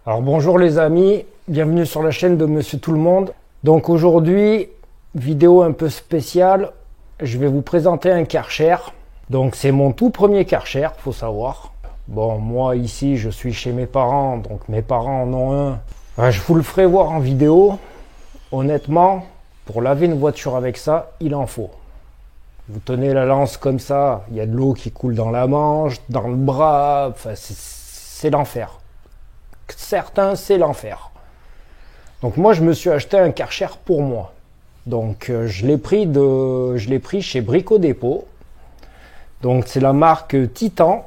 Alors bonjour les amis, bienvenue sur la chaîne de Monsieur Tout le Monde. Donc aujourd'hui, vidéo un peu spéciale, je vais vous présenter un Karcher. Donc c'est mon tout premier Karcher, faut savoir. Bon, moi ici je suis chez mes parents, donc mes parents en ont un. Je vous le ferai voir en vidéo. Honnêtement, pour laver une voiture avec ça, il en faut. Vous tenez la lance comme ça, il y a de l'eau qui coule dans la manche, dans le bras, enfin c'est l'enfer. Certains, c'est l'enfer. Donc moi, je me suis acheté un Karcher pour moi. Donc je l'ai pris chez Brico Dépôt. Donc c'est la marque Titan.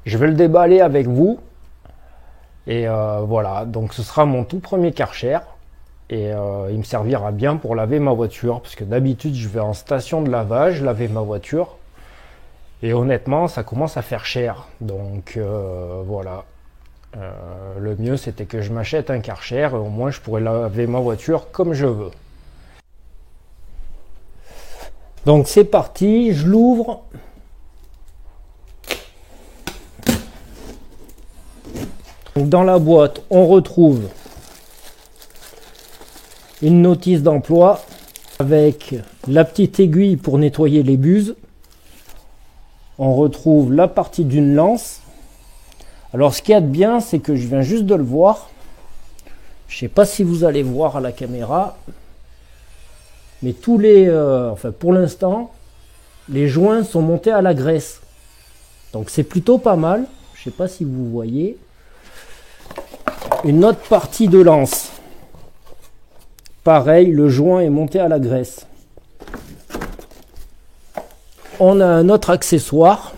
Je vais le déballer avec vous. Et voilà, donc ce sera mon tout premier Karcher. Et il me servira bien pour laver ma voiture. Parce que d'habitude, je vais en station de lavage laver ma voiture. Et honnêtement, ça commence à faire cher. Donc voilà. Le mieux, c'était que je m'achète un Karcher. Et au moins, je pourrais laver ma voiture comme je veux. Donc c'est parti, je l'ouvre. Dans la boîte, on retrouve une notice d'emploi avec la petite aiguille pour nettoyer les buses. On retrouve la partie d'une lance. Alors ce qu'il y a de bien, c'est que je viens juste de le voir. Je ne sais pas si vous allez voir à la caméra. Mais tous les... enfin pour l'instant, les joints sont montés à la graisse. Donc c'est plutôt pas mal. Je ne sais pas si vous voyez. Une autre partie de lance. Pareil, le joint est monté à la graisse. On a un autre accessoire,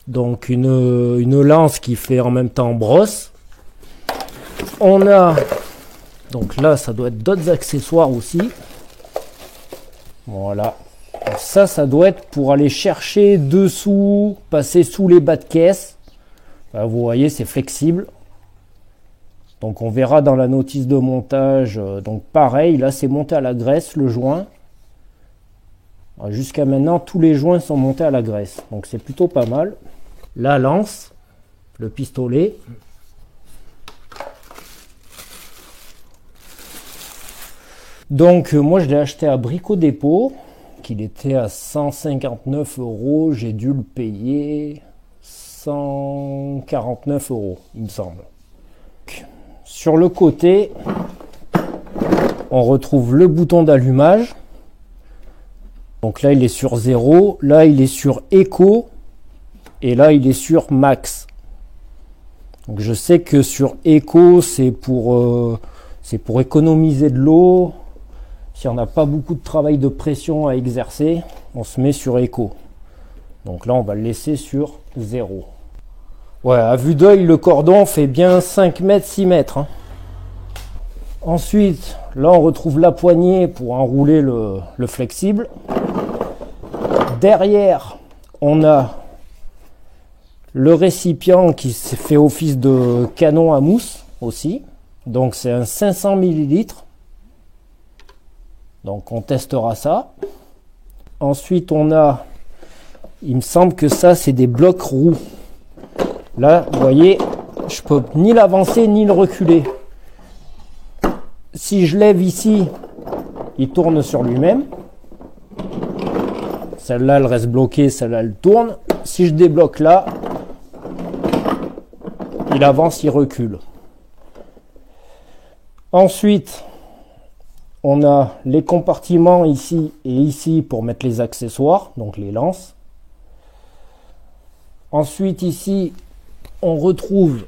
donc une lance qui fait en même temps brosse. On a, donc là ça doit être d'autres accessoires aussi. Voilà, ça doit être pour aller chercher dessous, passer sous les bas de caisse. Là, vous voyez, c'est flexible. Donc on verra dans la notice de montage, donc pareil, là c'est monté à la graisse le joint. Jusqu'à maintenant, tous les joints sont montés à la graisse. Donc c'est plutôt pas mal. La lance, le pistolet. Donc moi je l'ai acheté à Brico Dépôt, qu'il était à 159 €. J'ai dû le payer 149 €, il me semble. Sur le côté, on retrouve le bouton d'allumage. Donc là, il est sur 0. Là, il est sur Eco. Et là, il est sur Max. Donc je sais que sur Eco, c'est pour économiser de l'eau. Si on n'a pas beaucoup de travail de pression à exercer, on se met sur Eco. Donc là, on va le laisser sur 0. Ouais, à vue d'œil, le cordon fait bien 5 mètres, 6 mètres. Hein. Ensuite, là, on retrouve la poignée pour enrouler le flexible. Derrière, on a le récipient qui fait office de canon à mousse aussi. Donc, c'est un 500 ml. Donc, on testera ça. Ensuite, on a, il me semble que ça, c'est des blocs roux. Là, vous voyez, je peux ni l'avancer ni le reculer. Si je lève ici, il tourne sur lui-même. Celle-là, elle reste bloquée, celle-là, elle tourne. Si je débloque là, il avance, il recule. Ensuite, on a les compartiments ici et ici pour mettre les accessoires, donc les lances. Ensuite, ici, on retrouve,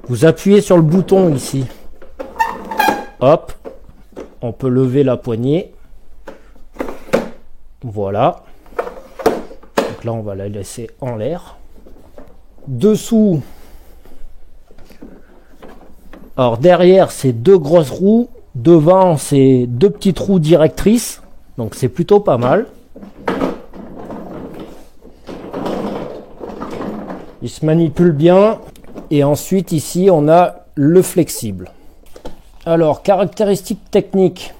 vous appuyez sur le bouton ici, hop, on peut lever la poignée, voilà, donc là on va la laisser en l'air. Dessous, alors derrière c'est deux grosses roues, devant c'est deux petites roues directrices, donc c'est plutôt pas mal. Il se manipule bien. Et ensuite, ici, on a le flexible. Alors, caractéristiques techniques.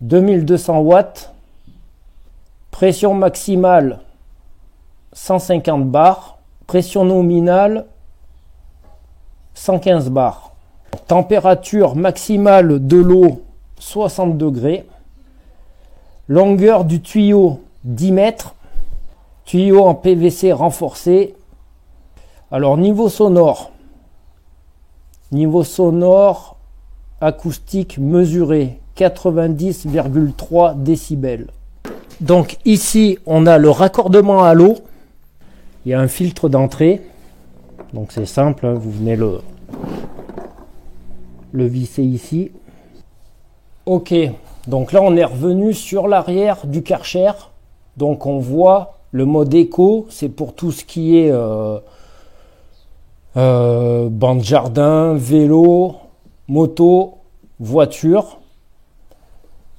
2200 watts. Pression maximale, 150 bars. Pression nominale, 115 bars. Température maximale de l'eau 60 degrés. Longueur du tuyau 10 mètres. Tuyau en PVC renforcé. Alors niveau sonore. Niveau sonore acoustique mesuré 90,3 décibels. Donc ici on a le raccordement à l'eau. Il y a un filtre d'entrée. Donc c'est simple, hein, vous venez le visser ici. Ok, donc là on est revenu sur l'arrière du Karcher. Donc on voit le mode éco, c'est pour tout ce qui est banc de jardin, vélo, moto, voiture.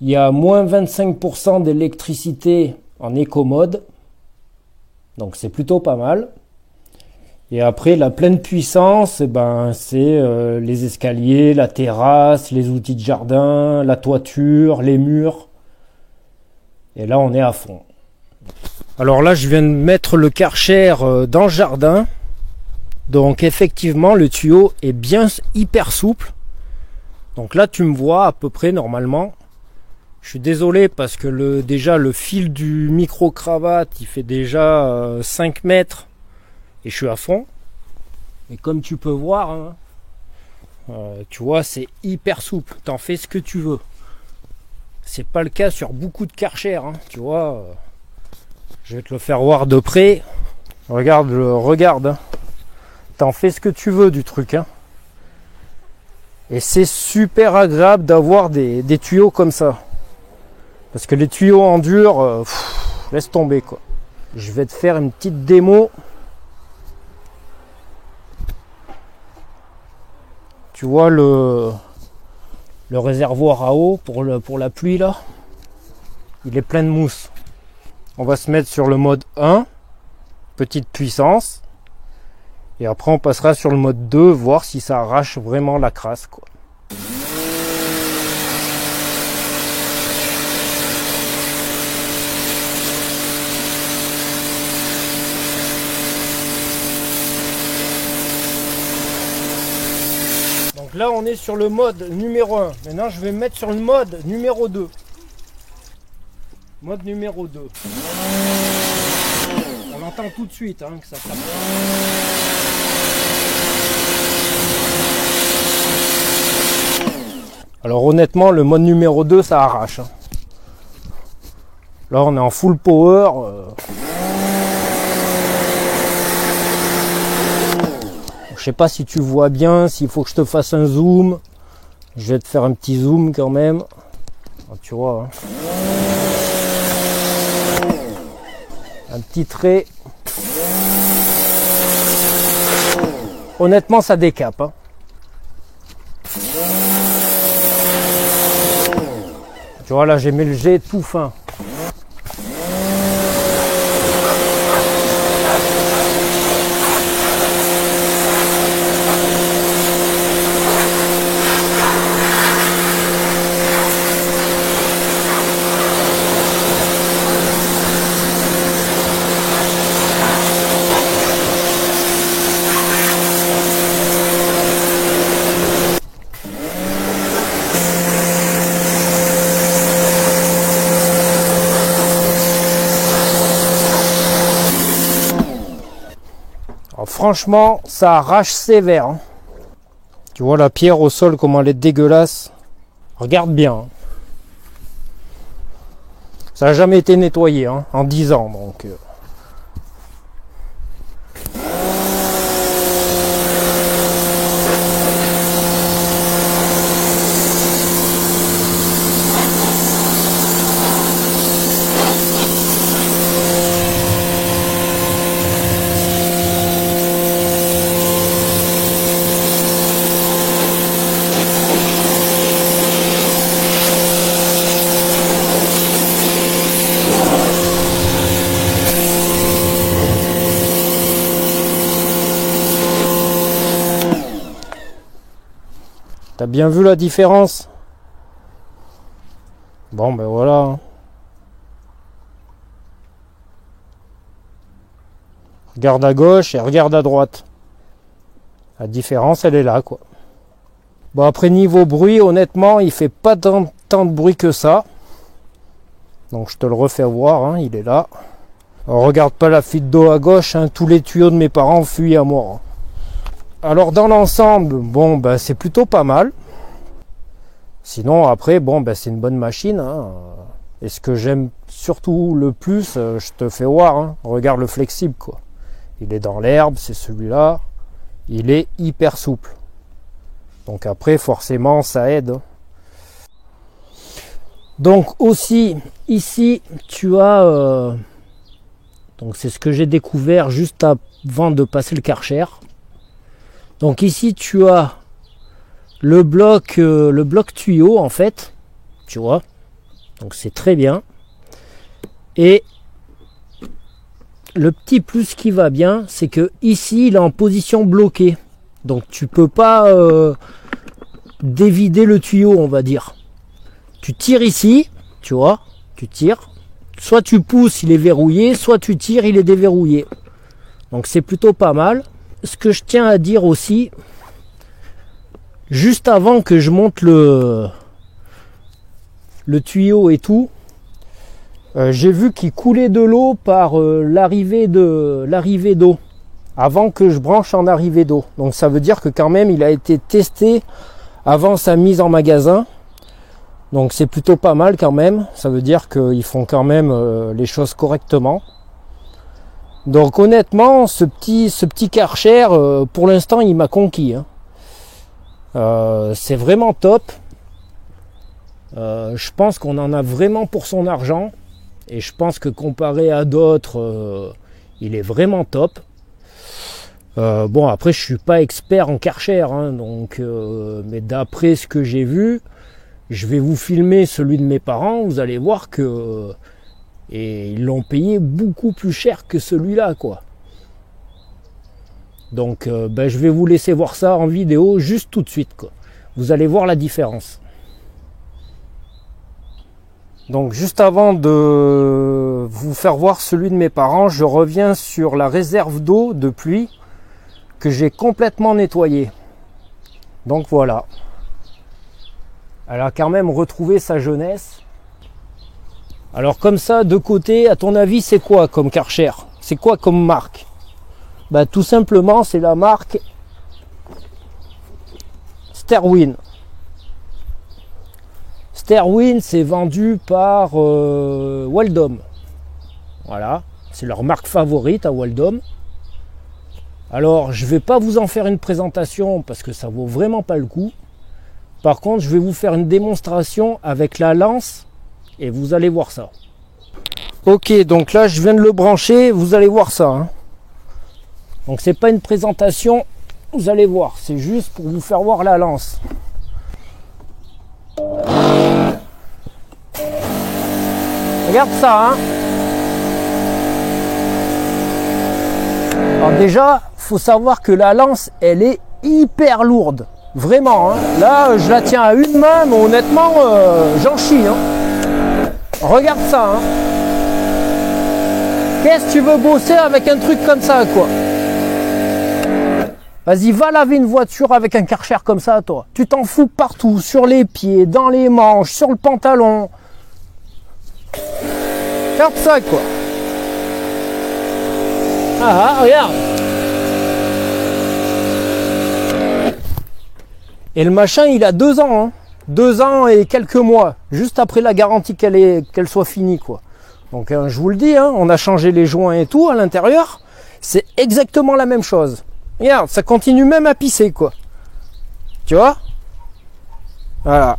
Il y a moins 25% d'électricité en éco-mode. Donc c'est plutôt pas mal. Et après la pleine puissance, c'est les escaliers, la terrasse, les outils de jardin, la toiture, les murs. Et là on est à fond. Alors là je viens de mettre le Karcher dans le jardin. Donc effectivement le tuyau est bien hyper souple. Donc là tu me vois à peu près normalement. Je suis désolé parce que déjà le fil du micro-cravate il fait déjà 5 mètres et je suis à fond. Et comme tu peux voir, hein, tu vois c'est hyper souple, t'en fais ce que tu veux. C'est pas le cas sur beaucoup de Karcher, hein, tu vois. Je vais te le faire voir de près. Regarde. Hein. T'en fais ce que tu veux du truc. Hein. Et c'est super agréable d'avoir des tuyaux comme ça. Parce que les tuyaux en dur, laisse tomber quoi. Je vais te faire une petite démo. Tu vois le réservoir à eau pour la pluie là. Il est plein de mousse. On va se mettre sur le mode 1, petite puissance. Et après on passera sur le mode 2, voir si ça arrache vraiment la crasse quoi. Donc là on est sur le mode numéro 1. Maintenant je vais me mettre sur le mode numéro 2. Mode numéro 2. On entend tout de suite hein, que ça tape. Alors honnêtement le mode numéro 2 ça arrache. Hein. Là on est en full power. Je sais pas si tu vois bien, s'il faut que je te fasse un zoom. Je vais te faire un petit zoom quand même. Ah, tu vois. Hein. Un petit trait. Honnêtement ça décape. Hein. Tu vois là j'ai mis le jet tout fin. Franchement, ça arrache sévère. Hein. Tu vois la pierre au sol, comment elle est dégueulasse. Regarde bien. Hein. Ça n'a jamais été nettoyé hein, en 10 ans. Donc, t'as bien vu la différence? Bon ben voilà. Regarde à gauche et regarde à droite. La différence, elle est là, quoi. Bon, après, niveau bruit, honnêtement, il fait pas tant de bruit que ça. Donc, je te le refais voir, hein, il est là. Alors, regarde pas la fuite d'eau à gauche, hein, tous les tuyaux de mes parents fuient à mort. Alors, dans l'ensemble, bon, ben, c'est plutôt pas mal. Sinon, après, bon, ben, c'est une bonne machine, hein. Et ce que j'aime surtout le plus, je te fais voir, hein, regarde le flexible, quoi. Il est dans l'herbe, c'est celui-là. Il est hyper souple. Donc après, forcément, ça aide. Donc aussi, ici, tu as... donc c'est ce que j'ai découvert juste avant de passer le Karcher. Donc ici, tu as le bloc tuyau, en fait. Tu vois. Donc c'est très bien. Et le petit plus qui va bien, c'est que ici, il est en position bloquée. Donc tu peux pas dévider le tuyau, on va dire. Tu tires ici, tu vois, tu tires. Soit tu pousses, il est verrouillé, soit tu tires, il est déverrouillé. Donc c'est plutôt pas mal. Ce que je tiens à dire aussi, juste avant que je monte le tuyau et tout, j'ai vu qu'il coulait de l'eau par l'arrivée d'eau. Avant que je branche en arrivée d'eau. Donc ça veut dire que quand même il a été testé avant sa mise en magasin. Donc c'est plutôt pas mal quand même. Ça veut dire qu'ils font quand même les choses correctement. Donc honnêtement, ce petit Karcher, pour l'instant il m'a conquis. Hein. C'est vraiment top. Je pense qu'on en a vraiment pour son argent. Et je pense que comparé à d'autres, il est vraiment top. Bon, après je suis pas expert en Karcher, hein, donc mais d'après ce que j'ai vu, je vais vous filmer celui de mes parents, vous allez voir que et ils l'ont payé beaucoup plus cher que celui-là, quoi. Donc ben, je vais vous laisser voir ça en vidéo juste tout de suite, quoi. Vous allez voir la différence. Donc juste avant de vous faire voir celui de mes parents, je reviens sur la réserve d'eau de pluie que j'ai complètement nettoyé. Donc voilà. Elle a quand même retrouvé sa jeunesse. Alors comme ça, de côté, à ton avis, c'est quoi comme Karcher? C'est quoi comme marque? Bah tout simplement, c'est la marque Sterwin. Sterwin, c'est vendu par Waldom. Voilà, c'est leur marque favorite à Waldom. Alors, je ne vais pas vous en faire une présentation parce que ça vaut vraiment pas le coup. Par contre, je vais vous faire une démonstration avec la lance et vous allez voir ça. Ok, donc là, je viens de le brancher, vous allez voir ça. Hein. Donc, c'est pas une présentation, vous allez voir, c'est juste pour vous faire voir la lance. Regarde ça, hein. Alors déjà, faut savoir que la lance, elle est hyper lourde. Vraiment, hein. Là, je la tiens à une main, mais honnêtement, j'en chie. Hein. Regarde ça. Hein. Qu'est-ce que tu veux bosser avec un truc comme ça, quoi? Vas-y, va laver une voiture avec un Karcher comme ça, toi. Tu t'en fous partout, sur les pieds, dans les manches, sur le pantalon. Regarde ça, quoi. Ah, regarde. Et le machin, il a 2 ans. Hein. 2 ans et quelques mois. Juste après la garantie qu'elle soit finie, quoi. Donc, je vous le dis, hein, on a changé les joints et tout à l'intérieur. C'est exactement la même chose. Regarde, ça continue même à pisser, quoi. Tu vois? Voilà.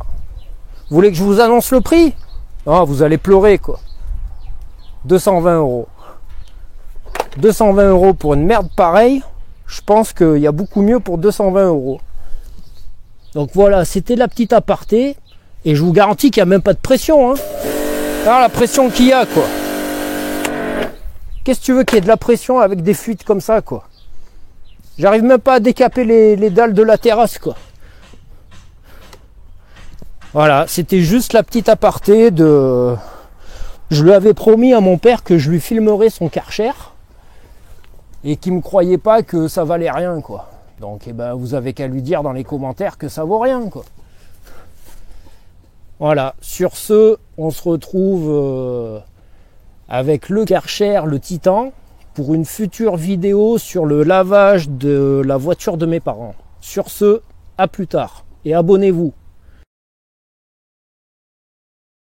Vous voulez que je vous annonce le prix? Oh, vous allez pleurer, quoi. 220 €. 220 € pour une merde pareille. Je pense qu'il y a beaucoup mieux pour 220 €. Donc voilà, c'était la petite aparté. Et je vous garantis qu'il n'y a même pas de pression. Hein. Alors la pression qu'il y a, quoi. Qu'est-ce que tu veux qu'il y ait de la pression avec des fuites comme ça, quoi? J'arrive même pas à décaper les dalles de la terrasse, quoi. Voilà, c'était juste la petite aparté de... Je lui avais promis à mon père que je lui filmerais son Karcher et qu'il me croyait pas que ça valait rien, quoi. Donc eh ben, vous avez qu'à lui dire dans les commentaires que ça vaut rien, quoi. Voilà, sur ce, on se retrouve avec le Karcher, le Titan, pour une future vidéo sur le lavage de la voiture de mes parents. Sur ce, à plus tard et abonnez-vous.